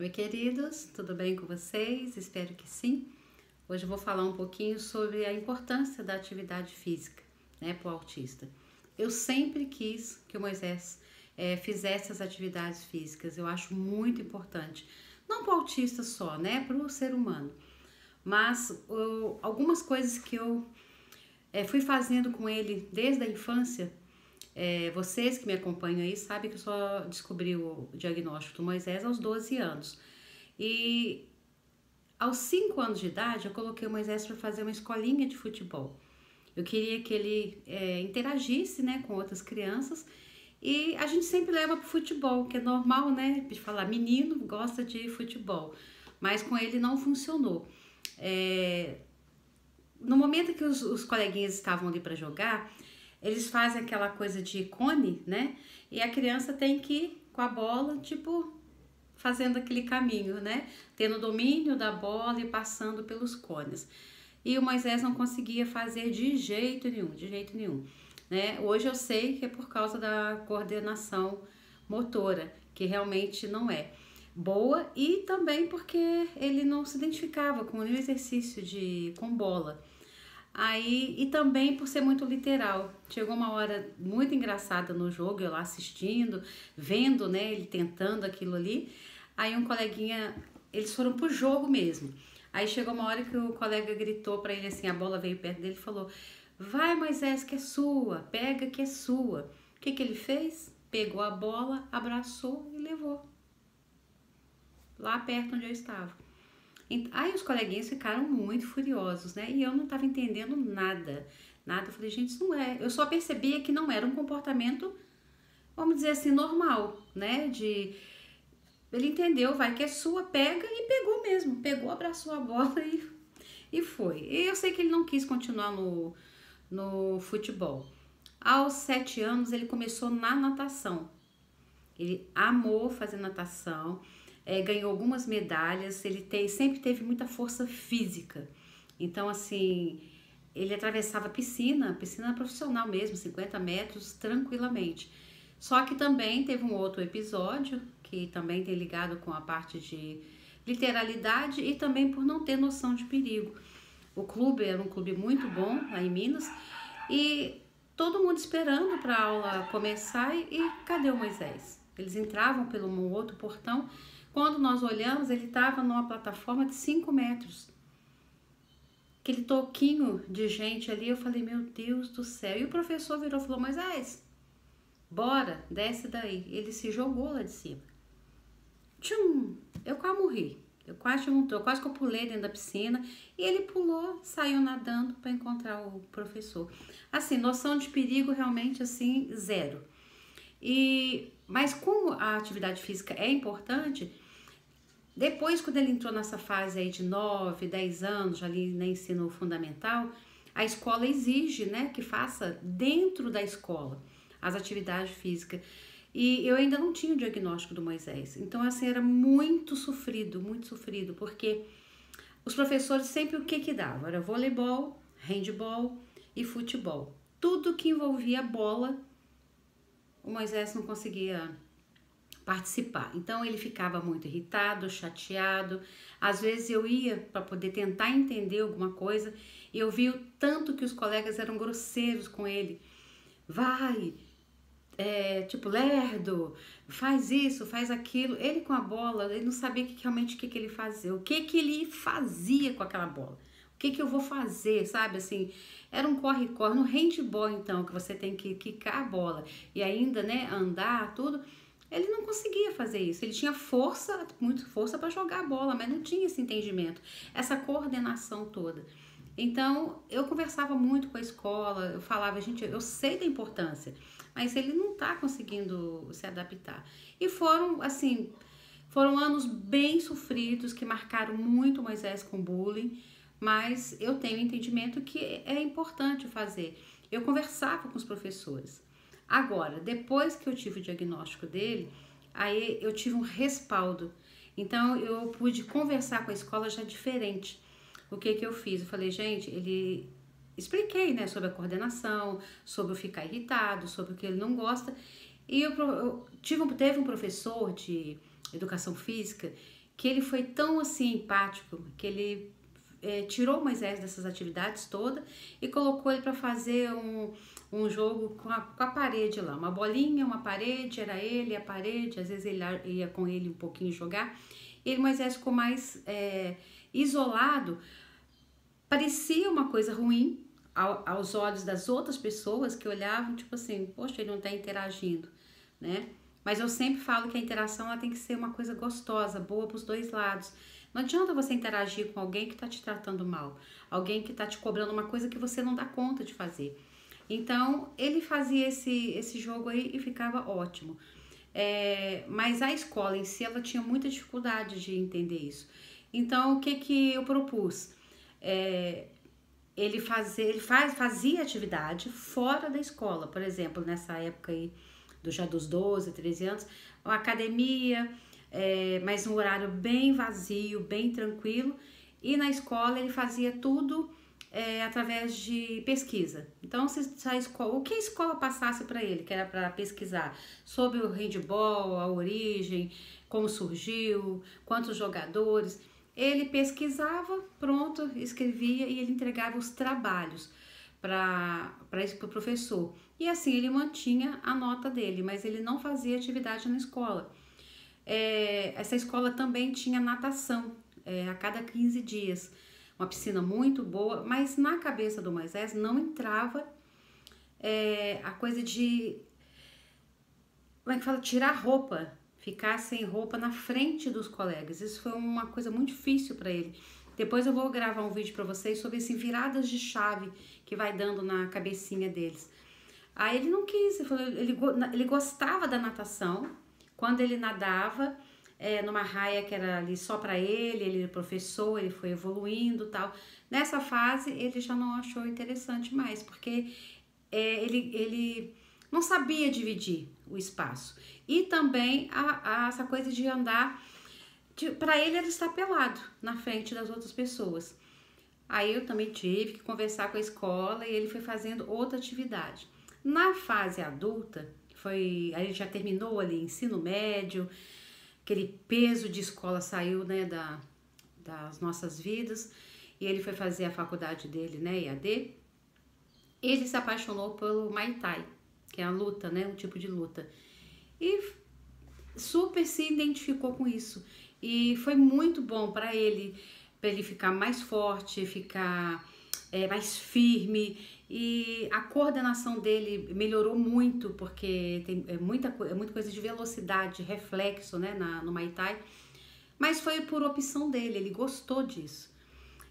Oi, queridos, tudo bem com vocês? Espero que sim. Hoje eu vou falar um pouquinho sobre a importância da atividade física, né, para o autista. Eu sempre quis que o Moisés fizesse as atividades físicas, eu acho muito importante. Não para o autista só, né, para o ser humano. Mas algumas coisas que eu fui fazendo com ele desde a infância. Vocês que me acompanham aí sabem que eu só descobri o diagnóstico do Moisés aos 12 anos. E aos 5 anos de idade eu coloquei o Moisés para fazer uma escolinha de futebol. Eu queria que ele interagisse, né, com outras crianças. E a gente sempre leva para o futebol, que é normal, né? De falar, menino gosta de futebol. Mas com ele não funcionou. No momento que os coleguinhas estavam ali para jogar, eles fazem aquela coisa de cone, né? E a criança tem que ir com a bola, tipo, fazendo aquele caminho, né? Tendo domínio da bola e passando pelos cones. E o Moisés não conseguia fazer de jeito nenhum, né? Hoje eu sei que é por causa da coordenação motora, que realmente não é boa, e também porque ele não se identificava com nenhum exercício com bola. Aí, e também por ser muito literal. Chegou uma hora muito engraçada no jogo, eu lá assistindo, vendo, né, ele tentando aquilo ali. Aí um coleguinha, eles foram pro jogo mesmo. Aí chegou uma hora que o colega gritou pra ele assim, a bola veio perto dele e falou: "Vai, Moisés, que é sua, pega que é sua". O que que ele fez? Pegou a bola, abraçou e levou lá perto onde eu estava. Aí os coleguinhas ficaram muito furiosos, né? E eu não estava entendendo nada. Nada. Eu falei, gente, isso não é. Eu só percebia que não era um comportamento, vamos dizer assim, normal, né? Ele entendeu, vai que é sua, pega, e pegou mesmo. Pegou, abraçou a bola e foi. E eu sei que ele não quis continuar no futebol. Aos 7 anos ele começou na natação. Ele amou fazer natação, ganhou algumas medalhas, sempre teve muita força física. Então, assim, ele atravessava piscina profissional mesmo, 50 metros, tranquilamente. Só que também teve um outro episódio, que também tem ligado com a parte de literalidade e também por não ter noção de perigo. O clube era um clube muito bom lá em Minas e todo mundo esperando para a aula começar e cadê o Moisés? Eles entravam pelo um outro portão. Quando nós olhamos, ele estava numa plataforma de 5 metros. Aquele toquinho de gente ali, eu falei, meu Deus do céu. E o professor virou e falou, Moisés, bora, desce daí. Ele se jogou lá de cima. Tchum! Eu quase morri. Eu quase que eu pulei dentro da piscina e ele pulou, saiu nadando para encontrar o professor. Assim, noção de perigo realmente assim, zero. Mas como a atividade física é importante, depois quando ele entrou nessa fase aí de 9, 10 anos, ali no ensino fundamental, a escola exige, né, que faça dentro da escola as atividades físicas. E eu ainda não tinha o diagnóstico do Moisés. Então, assim, era muito sofrido, porque os professores sempre o que davam? Era voleibol, handball e futebol. Tudo que envolvia bola, o Moisés não conseguia participar. Então ele ficava muito irritado, chateado. Às vezes eu ia para poder tentar entender alguma coisa e eu vi o tanto que os colegas eram grosseiros com ele. Vai, tipo, lerdo, faz isso, faz aquilo. Ele com a bola, ele não sabia realmente o que ele fazia, o que ele fazia com aquela bola. O que eu vou fazer, sabe? Assim, era um corre-corre. No handball, então, que você tem que quicar a bola e ainda, né, andar, tudo. Ele não conseguia fazer isso. Ele tinha força, muita força para jogar a bola, mas não tinha esse entendimento, essa coordenação toda. Então, eu conversava muito com a escola, eu falava, gente, eu sei da importância, mas ele não tá conseguindo se adaptar. E foram anos bem sofridos que marcaram muito Moisés com bullying, mas eu tenho entendimento que é importante fazer. Eu conversava com os professores. Agora, depois que eu tive o diagnóstico dele, aí eu tive um respaldo. Então, eu pude conversar com a escola já diferente. O que eu fiz? Eu falei, gente, expliquei, né, sobre a coordenação, sobre o ficar irritado, sobre o que ele não gosta. E teve um professor de educação física que ele foi tão assim empático que ele tirou Moisés dessas atividades todas e colocou ele para fazer um jogo com a parede lá, uma bolinha, uma parede, era ele, a parede, às vezes ele ia com ele um pouquinho jogar, e Moisés ficou mais isolado, parecia uma coisa ruim aos olhos das outras pessoas que olhavam, tipo assim, poxa, ele não tá interagindo, né? Mas eu sempre falo que a interação ela tem que ser uma coisa gostosa, boa para os dois lados. Não adianta você interagir com alguém que está te tratando mal, alguém que está te cobrando uma coisa que você não dá conta de fazer. Então, ele fazia esse jogo aí e ficava ótimo. Mas a escola em si, ela tinha muita dificuldade de entender isso. Então, o que eu propus? Ele fazia atividade fora da escola. Por exemplo, nessa época aí, já dos 12, 13 anos, uma academia, mas um horário bem vazio, bem tranquilo. E na escola ele fazia tudo através de pesquisa. Então, o que a escola passasse para ele, que era para pesquisar sobre o handball, a origem, como surgiu, quantos jogadores, ele pesquisava, pronto, escrevia e ele entregava os trabalhos para o professor. E assim ele mantinha a nota dele, mas ele não fazia atividade na escola. Essa escola também tinha natação a cada 15 dias. Uma piscina muito boa, mas na cabeça do Moisés não entrava a coisa de, como é que fala, tirar roupa, ficar sem roupa na frente dos colegas. Isso foi uma coisa muito difícil para ele. Depois eu vou gravar um vídeo para vocês sobre assim, viradas de chave que vai dando na cabecinha deles. Aí ele não quis, ele gostava da natação. Quando ele nadava numa raia que era ali só para ele era professor, ele foi evoluindo e tal. Nessa fase ele já não achou interessante mais, porque ele não sabia dividir o espaço. E também essa coisa de andar, para ele era estar pelado na frente das outras pessoas. Aí eu também tive que conversar com a escola e ele foi fazendo outra atividade. Na fase adulta, a gente já terminou ali ensino médio, aquele peso de escola saiu, né, das nossas vidas, e ele foi fazer a faculdade dele, né, EAD. Ele se apaixonou pelo Muay Thai, que é a luta, né, um tipo de luta, e super se identificou com isso, e foi muito bom para ele ficar mais forte, ficar mais firme, e a coordenação dele melhorou muito, porque tem muita coisa de velocidade, reflexo, né, no Muay Thai, mas foi por opção dele, ele gostou disso.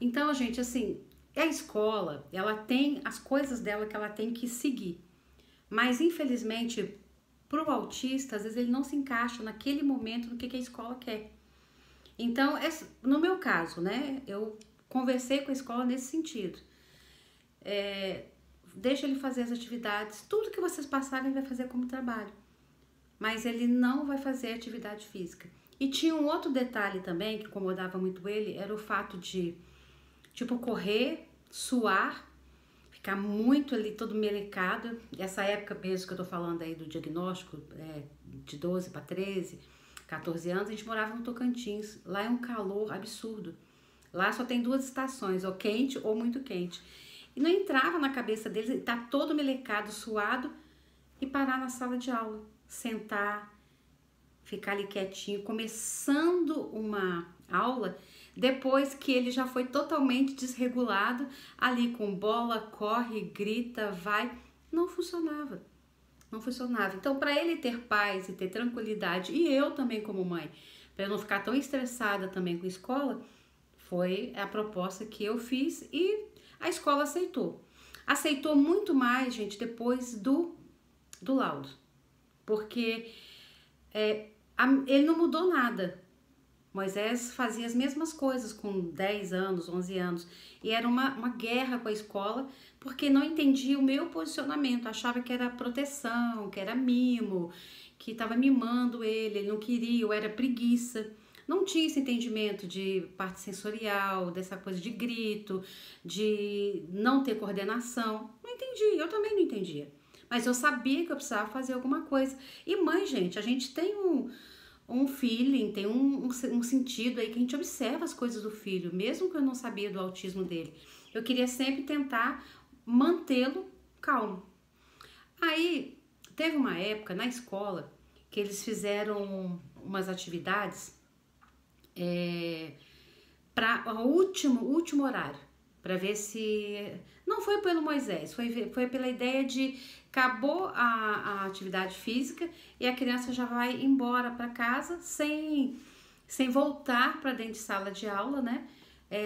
Então, gente, assim, a escola, ela tem as coisas dela que ela tem que seguir, mas infelizmente, pro autista, às vezes ele não se encaixa naquele momento no que a escola quer. Então, no meu caso, né, eu conversei com a escola nesse sentido. Deixa ele fazer as atividades, tudo que vocês passarem ele vai fazer como trabalho, mas ele não vai fazer atividade física. E tinha um outro detalhe também que incomodava muito ele, era o fato de, tipo, correr, suar, ficar muito ali todo melecado. Essa época mesmo que eu tô falando aí do diagnóstico, de 12 para 13, 14 anos, a gente morava no Tocantins. Lá é um calor absurdo. Lá só tem 2 estações, ou quente ou muito quente. E não entrava na cabeça deles estar todo melecado, suado, e parar na sala de aula, sentar, ficar ali quietinho, começando uma aula, depois que ele já foi totalmente desregulado, ali com bola, corre, grita, vai, não funcionava. Não funcionava. Então, para ele ter paz e ter tranquilidade, e eu também como mãe, para eu não ficar tão estressada também com a escola, foi a proposta que eu fiz e a escola aceitou. Aceitou muito mais, gente, depois do laudo. Porque ele não mudou nada. Moisés fazia as mesmas coisas com 10 anos, 11 anos. E era uma guerra com a escola, porque não entendia o meu posicionamento. Achava que era proteção, que era mimo, que estava mimando ele não queria, ou era preguiça. Não tinha esse entendimento de parte sensorial, dessa coisa de grito, de não ter coordenação. Não entendia, eu também não entendia. Mas eu sabia que eu precisava fazer alguma coisa. E mãe, gente, a gente tem um feeling, tem um sentido aí que a gente observa as coisas do filho, mesmo que eu não sabia do autismo dele. Eu queria sempre tentar mantê-lo calmo. Aí, teve uma época na escola que eles fizeram umas atividades para o último horário, para ver se... Não foi pelo Moisés, foi pela ideia de acabou a atividade física e a criança já vai embora para casa sem voltar para dentro de sala de aula, né?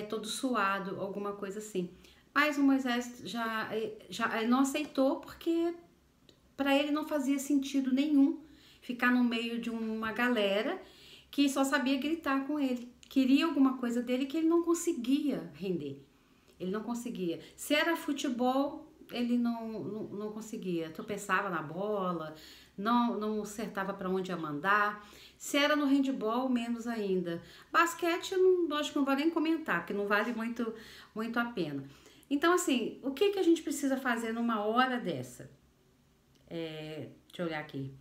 Todo suado, alguma coisa assim. Mas o Moisés já não aceitou porque para ele não fazia sentido nenhum ficar no meio de uma galera que só sabia gritar com ele. Queria alguma coisa dele que ele não conseguia render. Ele não conseguia. Se era futebol, ele não conseguia. Tropeçava na bola, não acertava para onde ia mandar. Se era no handball, menos ainda. Basquete, acho que não vou nem comentar, porque não vale muito a pena. Então, assim, o que a gente precisa fazer numa hora dessa? Deixa eu olhar aqui.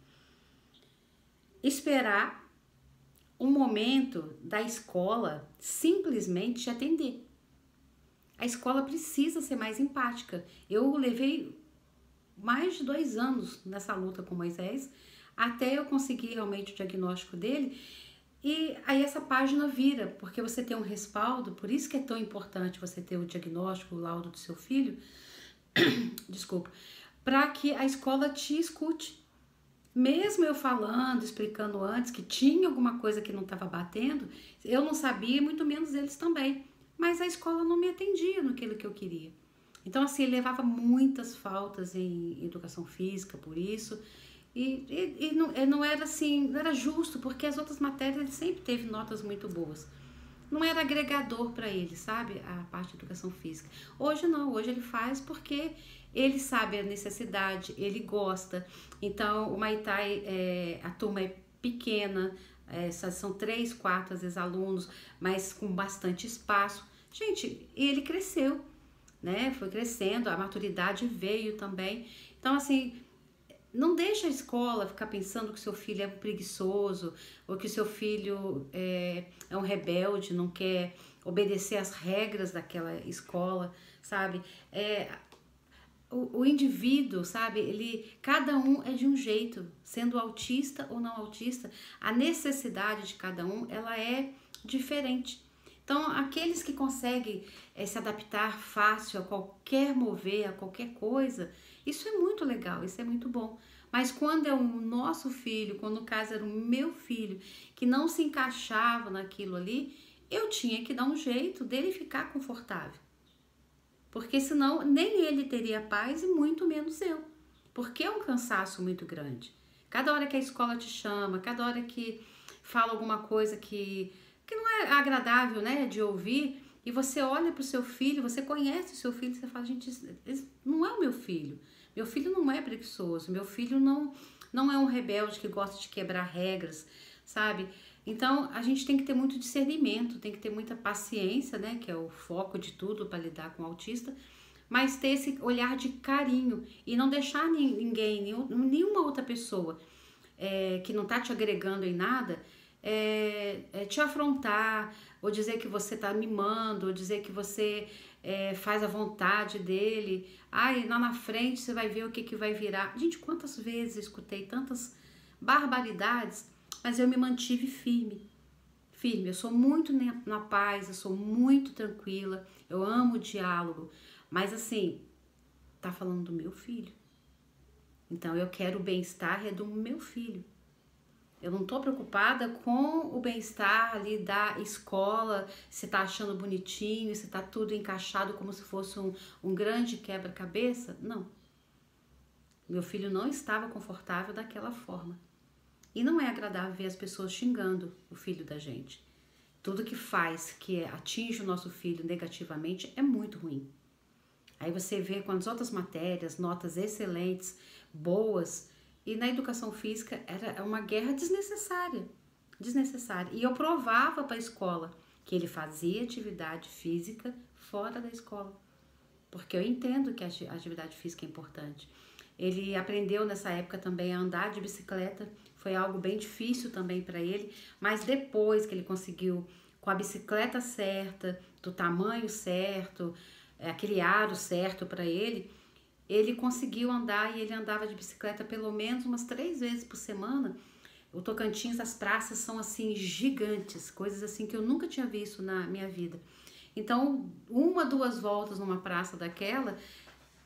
Esperar um momento da escola simplesmente te atender. A escola precisa ser mais empática. Eu levei mais de 2 anos nessa luta com Moisés, até eu conseguir realmente o diagnóstico dele. E aí essa página vira, porque você tem um respaldo, por isso que é tão importante você ter o diagnóstico, o laudo do seu filho, desculpa, para que a escola te escute. Mesmo eu falando, explicando antes que tinha alguma coisa que não estava batendo, eu não sabia, muito menos eles também. Mas a escola não me atendia naquilo que eu queria. Então, assim, ele levava muitas faltas em educação física por isso. E não era assim, não era justo, porque as outras matérias ele sempre teve notas muito boas. Não era agregador para ele, sabe? A parte de educação física. Hoje não, hoje ele faz porque ele sabe a necessidade, ele gosta. Então, o Maitai, a turma é pequena, são 3, 4 às vezes alunos, mas com bastante espaço. Gente, ele cresceu, né? Foi crescendo, a maturidade veio também. Então, assim, não deixa a escola ficar pensando que o seu filho é preguiçoso ou que o seu filho é um rebelde, não quer obedecer às regras daquela escola, sabe? O indivíduo, sabe? Cada um é de um jeito, sendo autista ou não autista, a necessidade de cada um, ela é diferente. Então, aqueles que conseguem se adaptar fácil a qualquer mover, a qualquer coisa, isso é muito legal, isso é muito bom. Mas quando é o nosso filho, quando no caso era o meu filho, que não se encaixava naquilo ali, eu tinha que dar um jeito dele ficar confortável. Porque senão nem ele teria paz e muito menos eu. Porque é um cansaço muito grande. Cada hora que a escola te chama, cada hora que fala alguma coisa que não é agradável, né, de ouvir, e você olha para o seu filho, você conhece o seu filho, você fala, gente, esse não é o meu filho. Meu filho não é preguiçoso, meu filho não é um rebelde que gosta de quebrar regras, sabe? Então, a gente tem que ter muito discernimento, tem que ter muita paciência, né, que é o foco de tudo para lidar com o autista, mas ter esse olhar de carinho e não deixar ninguém, nenhuma outra pessoa que não tá te agregando em nada, te afrontar, ou dizer que você tá mimando, ou dizer que você faz a vontade dele. Ai, lá na frente você vai ver o que vai virar. Gente, quantas vezes eu escutei tantas barbaridades, mas eu me mantive firme. Eu sou muito na paz, eu sou muito tranquila, eu amo o diálogo, mas assim, tá falando do meu filho. Então eu quero o bem-estar do meu filho. Eu não tô preocupada com o bem-estar ali da escola, se tá achando bonitinho, se tá tudo encaixado como se fosse um grande quebra-cabeça. Não. Meu filho não estava confortável daquela forma. E não é agradável ver as pessoas xingando o filho da gente. Tudo que faz, que atinge o nosso filho negativamente é muito ruim. Aí você vê com as outras matérias, notas excelentes, boas, e na educação física era uma guerra desnecessária. E eu provava para a escola que ele fazia atividade física fora da escola. Porque eu entendo que a atividade física é importante. Ele aprendeu nessa época também a andar de bicicleta, foi algo bem difícil também para ele, mas depois que ele conseguiu, com a bicicleta certa, do tamanho certo, aquele aro certo para ele conseguiu andar, e ele andava de bicicleta pelo menos umas 3 vezes por semana. O Tocantins, as praças são assim gigantes, coisas assim que eu nunca tinha visto na minha vida. Então, 1, 2 voltas numa praça daquela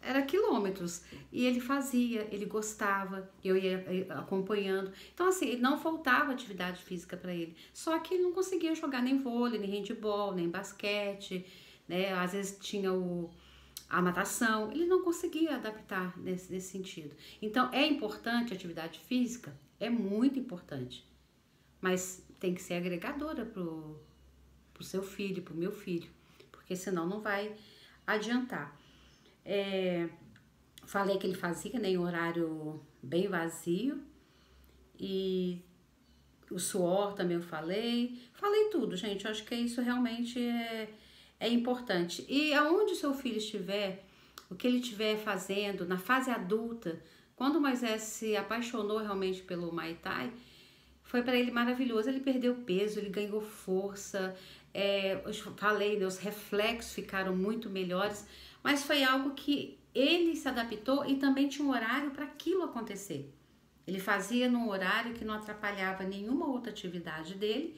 era quilômetros, e ele fazia, ele gostava, eu ia acompanhando. Então, assim, não faltava atividade física para ele, só que ele não conseguia jogar nem vôlei, nem handebol, nem basquete, né? Às vezes tinha a natação, ele não conseguia adaptar nesse sentido. Então, é importante a atividade física, é muito importante, mas tem que ser agregadora pro seu filho, pro meu filho, porque senão não vai adiantar. Falei que ele fazia, né, em horário bem vazio, e o suor também eu falei tudo, gente. Eu acho que isso realmente é importante. E aonde o seu filho estiver, o que ele estiver fazendo na fase adulta, quando o Moisés se apaixonou realmente pelo Muay Thai, foi para ele maravilhoso. Ele perdeu peso, ele ganhou força, eu falei, né, os reflexos ficaram muito melhores, mas foi algo que ele se adaptou, e também tinha um horário para aquilo acontecer. Ele fazia num horário que não atrapalhava nenhuma outra atividade dele,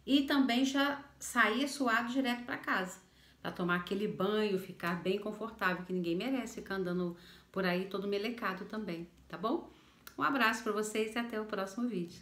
e também já saía suado direto para casa, para tomar aquele banho, ficar bem confortável, que ninguém merece ficar andando por aí todo melecado também, tá bom? Um abraço para vocês e até o próximo vídeo.